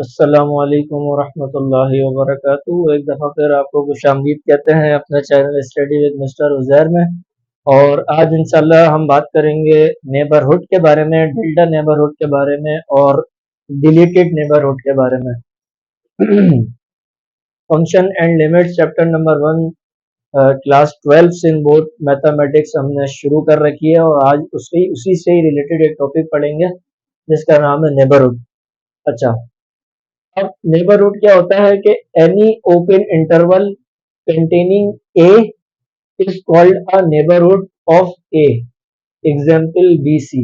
अस्सलामुअलैकुम वरहमतुल्लाहि वबरकातुहू। एक दफ़ा फिर आपको खुशामदीद कहते हैं अपने channel study with mister Uzair में। और आज इंशाल्लाह हम बात करेंगे नेबरहुड के बारे में, डेल्टा नेबरहुड के बारे में और डिलीटेड नेबरहुड के बारे में। Function and limits chapter number 1 class 12 in board mathematics हमने शुरू कर रखी है और आज उसी से ही रिलेटेड एक टॉपिक पढ़ेंगे जिसका नाम है नेबरहुड। अच्छा, अब नेबरहुड क्या होता है कि any open interval containing a is called a neighbourhood of A, example BC।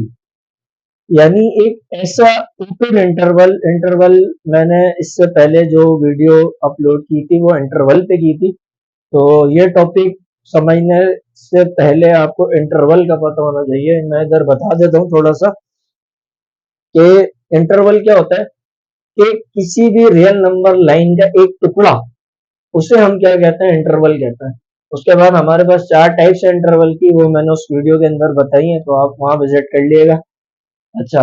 यानी एक ऐसा ओपन इंटरवल मैंने इससे पहले जो वीडियो अपलोड की थी वो इंटरवल पे की थी, तो ये टॉपिक समझने से पहले आपको इंटरवल का पता होना चाहिए। मैं इधर बता देता हूँ थोड़ा सा कि इंटरवल क्या होता है कि किसी भी रियल नंबर लाइन का एक टुकड़ा, उसे हम क्या कहते हैं, इंटरवल कहते हैं। उसके बाद हमारे पास 4 टाइप्स है इंटरवल की, वो मैंने उस वीडियो के अंदर बताई है, तो आप वहां विजिट कर लीजिएगा। अच्छा,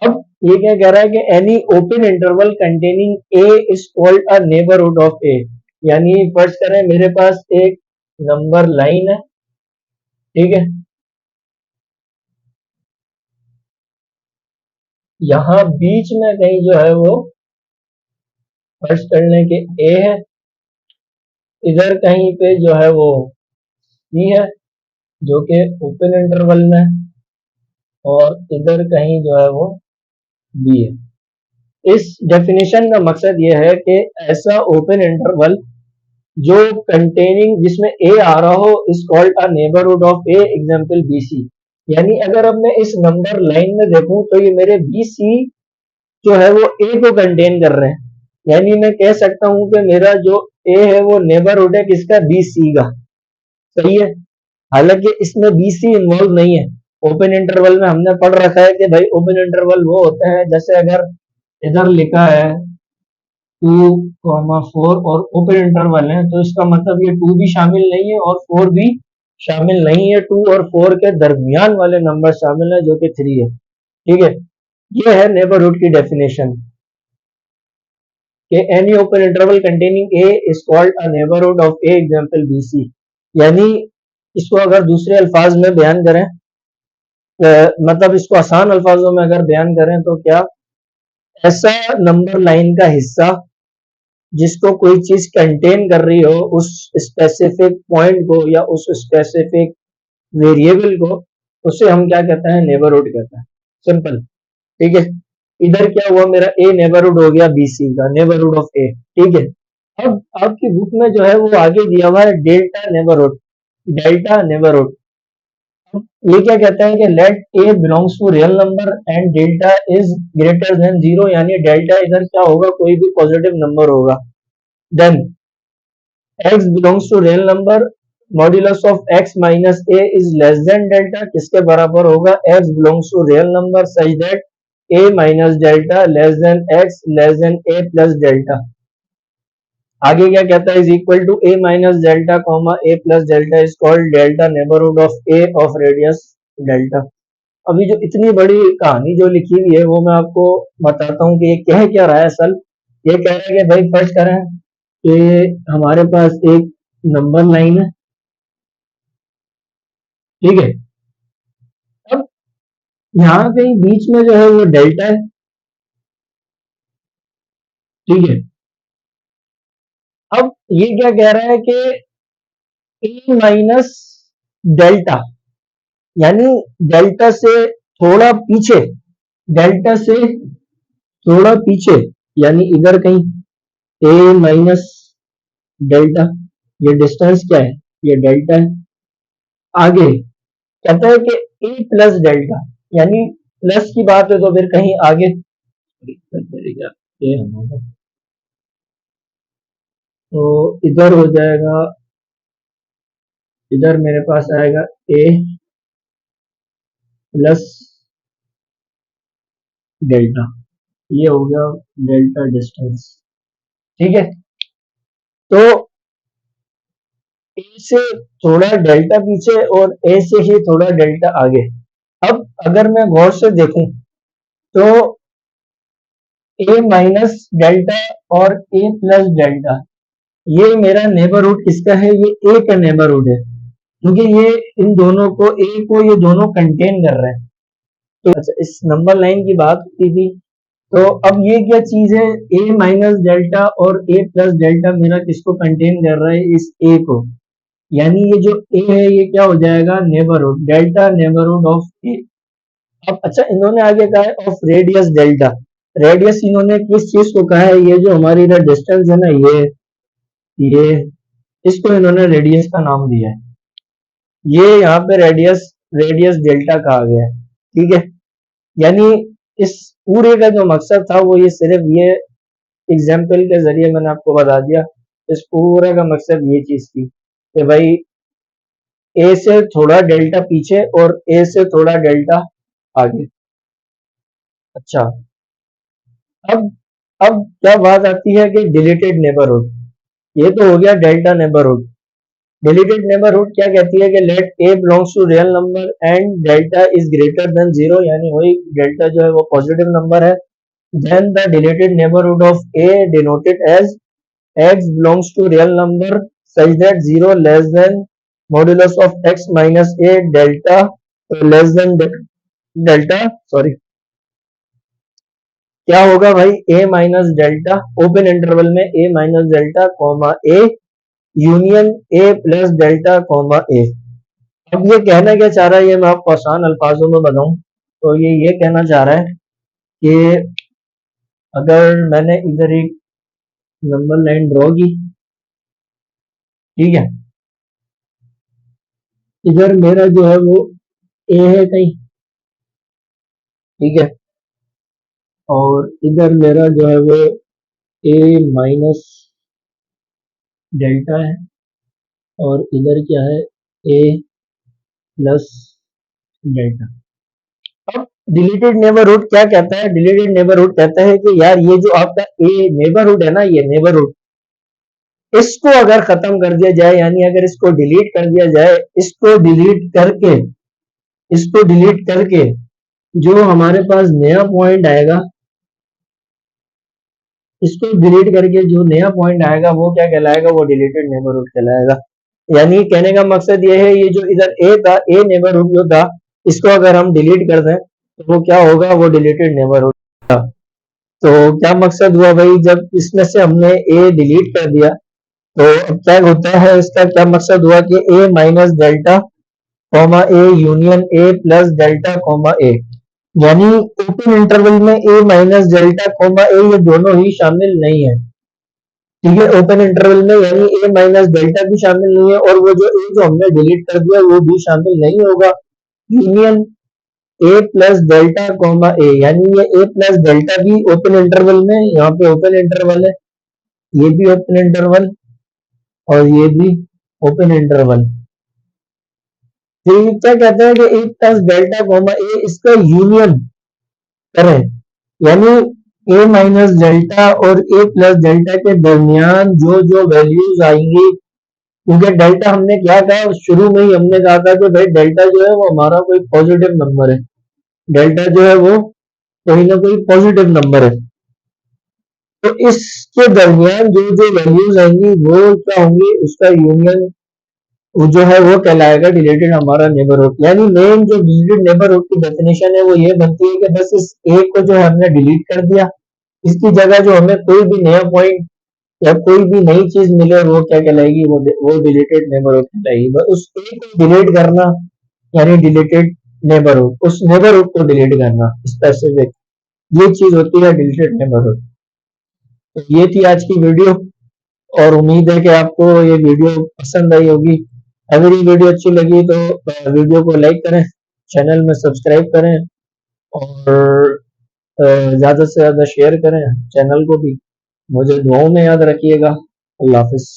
अब ये क्या कह रहा है कि any open interval containing a is called a neighbourhood of a. यानी फर्ज करें मेरे पास एक नंबर लाइन है, ठीक है, यहाँ बीच में कहीं जो है वो फर्ज कर लें कि ए है, इधर कहीं पे जो है वो सी है जो कि ओपन इंटरवल में है, और इधर कहीं जो है वो बी है। इस डेफिनेशन का मकसद यह है कि ऐसा ओपन इंटरवल जो कंटेनिंग जिसमें ए आ रहा हो is called a neighbourhood of A, example BC। यानी अगर अब मैं इस नंबर लाइन में देखूं तो ये मेरे BC जो है वो ए को कंटेन कर रहे हैं। यानी मैं कह सकता हूं कि मेरा जो ए है वो नेबरहुड है किसका, BC का। सही है, हालांकि इसमें BC इन्वॉल्व नहीं है। ओपन इंटरवल में हमने पढ़ रखा है कि भाई ओपन इंटरवल वो होता है, जैसे अगर इधर लिखा है 2,4 और ओपन इंटरवल है तो इसका मतलब ये 2 भी शामिल नहीं है और 4 भी शामिल नहीं है। 2 और 4 के दरमियान वाले नंबर शामिल है जो कि 3 है। ठीक है, ये है नेबरहुड की डेफिनेशन कि any open interval containing a is called a neighbourhood of A, example BC। यानी इसको अगर दूसरे अल्फाज में बयान करें, मतलब इसको आसान अल्फाजों में अगर बयान करें तो क्या, ऐसा नंबर लाइन का हिस्सा जिसको कोई चीज कंटेन कर रही हो, उस स्पेसिफिक पॉइंट को या उस स्पेसिफिक वेरिएबल को, उसे हम क्या कहते हैं, नेबरहुड कहते हैं। सिंपल, ठीक है। इधर क्या हुआ, मेरा ए नेबरहुड हो गया BC का, नेबरहुड ऑफ ए। ठीक है, अब आपकी बुक में जो है वो आगे दिया हुआ है डेल्टा नेबरहुड, डेल्टा नेबरहुड। ये क्या कहता है कि let a belongs to real number and delta is greater than 0। यानी डेल्टा इधर क्या होगा, कोई भी पॉजिटिव नंबर होगा। Then x belongs to real number, modulus of x minus a is less than delta, किसके बराबर होगा, x belongs to real number such that a minus delta less than x less than a plus delta. आगे क्या कहता है, is equal to a minus delta comma a plus delta is called delta neighbourhood of a of radius delta. अभी जो इतनी बड़ी कहानी जो लिखी हुई है वो मैं आपको बताता हूँ कि ये कह क्या रहा है असल। ये कह रहा है कि भाई फर्स्ट करें कि हमारे पास एक नंबर लाइन है, ठीक है। अब यहाँ कहीं बीच में जो है वो डेल्टा है, ठीक है। अब ये क्या कह रहा है कि ए माइनस डेल्टा, यानी डेल्टा से थोड़ा पीछे, डेल्टा से थोड़ा पीछे, यानी इधर कहीं ए माइनस डेल्टा, ये डिस्टेंस क्या है, ये डेल्टा है। आगे कहता है कि ए प्लस डेल्टा, यानी प्लस की बात है तो फिर कहीं आगे तो इधर हो जाएगा, इधर मेरे पास आएगा ए प्लस डेल्टा, ये हो गया डेल्टा डिस्टेंस। ठीक है, तो ए से थोड़ा डेल्टा पीछे और ए से ही थोड़ा डेल्टा आगे। अब अगर मैं गौर से देखूं तो ए माइनस डेल्टा और ए प्लस डेल्टा, ये मेरा नेबरहुड किसका है? ये ए का नेबरहुड है, क्योंकि ये इन दोनों को, ए को ये दोनों कंटेन कर रहे हैं। तो अच्छा, इस नंबर लाइन की बात होती थी। तो अब ये क्या चीज है? ए माइनस डेल्टा और ए प्लस डेल्टा मेरा किसको कंटेन कर रहा है? इस ए को। यानी ये जो ए है ये क्या हो जाएगा? नेबरहुड, डेल्टा नेबरहुड ऑफ ए। अब अच्छा, इन्होंने आगे कहा है ऑफ रेडियस डेल्टा। रेडियस इन्होंने किस चीज को कहा है? ये जो हमारी इधर डिस्टेंस है ना, ये इसको इन्होंने रेडियस का नाम दिया है। ये यहाँ पे रेडियस रेडियस डेल्टा कहा गया है, ठीक है। यानी इस पूरे का जो मकसद था वो ये सिर्फ ये एग्जाम्पल के जरिए मैंने आपको बता दिया। इस पूरे का मकसद ये चीज थी कि भाई ए से थोड़ा डेल्टा पीछे और ए से थोड़ा डेल्टा आगे। अच्छा, अब अब क्या बात आती है कि डिलीटेड नेबरहुड। ये तो हो गया डेल्टा नेबरहुड। डिलीटेड नेबरहुड क्या कहती है कि let a belongs to real number and delta is greater than zero, यानी वही डेल्टा जो है वो पॉजिटिव नंबर है। Then the deleted neighbourhood of a denoted as x belongs to real number such that 0 less than modulus of x minus a delta less than delta, sorry, क्या होगा भाई? a minus delta open interval में a minus delta comma a union a plus delta comma a। अब ये कहना क्या चाह रहा है, ये मैं आपको आसान अल्फाजों में बताऊं तो ये कहना चाह रहा है कि अगर मैंने इधर एक नंबर लाइन ड्रॉ की, ठीक है, इधर मेरा जो है वो ए है कहीं, ठीक है, और इधर मेरा जो है वो ए माइनस डेल्टा है और इधर क्या है? ए प्लस डेल्टा। अब डिलीटेड नेबरहुड क्या कहता है? डिलीटेड नेबरहुड कहता है कि यार ये जो आपका ए नेबरहुड है ना, ये नेबरहुड, इसको अगर खत्म कर दिया जाए, यानी अगर इसको डिलीट कर दिया जाए, इसको डिलीट करके जो हमारे पास नया पॉइंट आएगा, इसको डिलीट करके जो नया पॉइंट आएगा वो क्या कहलाएगा? वो डिलीटेड नेबरहुड कहलाएगा। यानी कहने का मकसद ये है, ये जो इधर ए था, ए नेबरहुड जो था, इसको अगर हम डिलीट कर दें तो वो क्या होगा? वो डिलीटेड नेबरहुड था। तो क्या मकसद हुआ भाई? जब इसमें से हमने ए डिलीट कर दिया तो अब क्या होता है? इसका क्या मकसद हुआ कि a minus delta comma a union a plus delta comma a, यानी ओपन इंटरवल में a minus delta comma a ये दोनों ही शामिल नहीं है, ठीक है। ओपन इंटरवल में यानी ए माइनस डेल्टा भी शामिल नहीं है और वो जो ए जो हमने डिलीट कर दिया वो भी शामिल नहीं होगा। Union a plus delta comma a, यानी ये ए प्लस डेल्टा भी ओपन इंटरवल में, यहाँ पे ओपन इंटरवल है, ये भी ओपन इंटरवल और ये भी ओपन इंटरवल। तो ये क्या कहते हैं कि ए प्लस डेल्टा कॉमा ए इसका यूनियन करें, यानी ए माइनस डेल्टा और ए प्लस डेल्टा के दरमियान जो जो वैल्यूज आएंगी, क्योंकि डेल्टा हमने क्या कहा शुरू में ही, हमने कहा था कि भाई डेल्टा जो है वो हमारा कोई पॉजिटिव नंबर है, डेल्टा जो है वो कोई ना कोई पॉजिटिव नंबर है। तो इसके दरमियान जो जो वैल्यूज आएंगी वो क्या होंगी? उसका यूनियन वो जो है वो कहलाएगा डिलीटेड हमारा नेबरहुड। यानी मेन जो डिलीटेड नेबरहुड की डेफिनेशन है वो ये बनती है कि बस इस ए को जो है हमने डिलीट कर दिया, इसकी जगह जो हमें कोई भी नया पॉइंट या कोई भी नई चीज मिले वो क्या कहलाएगी? वो डिलीटेड नेबरहुड कहलाएगी। बस उस ए को डिलीट करना यानी डिलीटेड नेबरहुड, उस नेबरहुड को डिलीट करना स्पेसिफिक, ये चीज होती है डिलीटेड नेबरहुड। तो ये थी आज की वीडियो और उम्मीद है कि आपको ये वीडियो पसंद आई होगी। अगर ये वीडियो अच्छी लगी तो वीडियो को लाइक करें, चैनल में सब्सक्राइब करें और ज़्यादा से ज़्यादा शेयर करें चैनल को भी। मुझे दुआओं में याद रखिएगा। अल्लाह हाफ़िज़।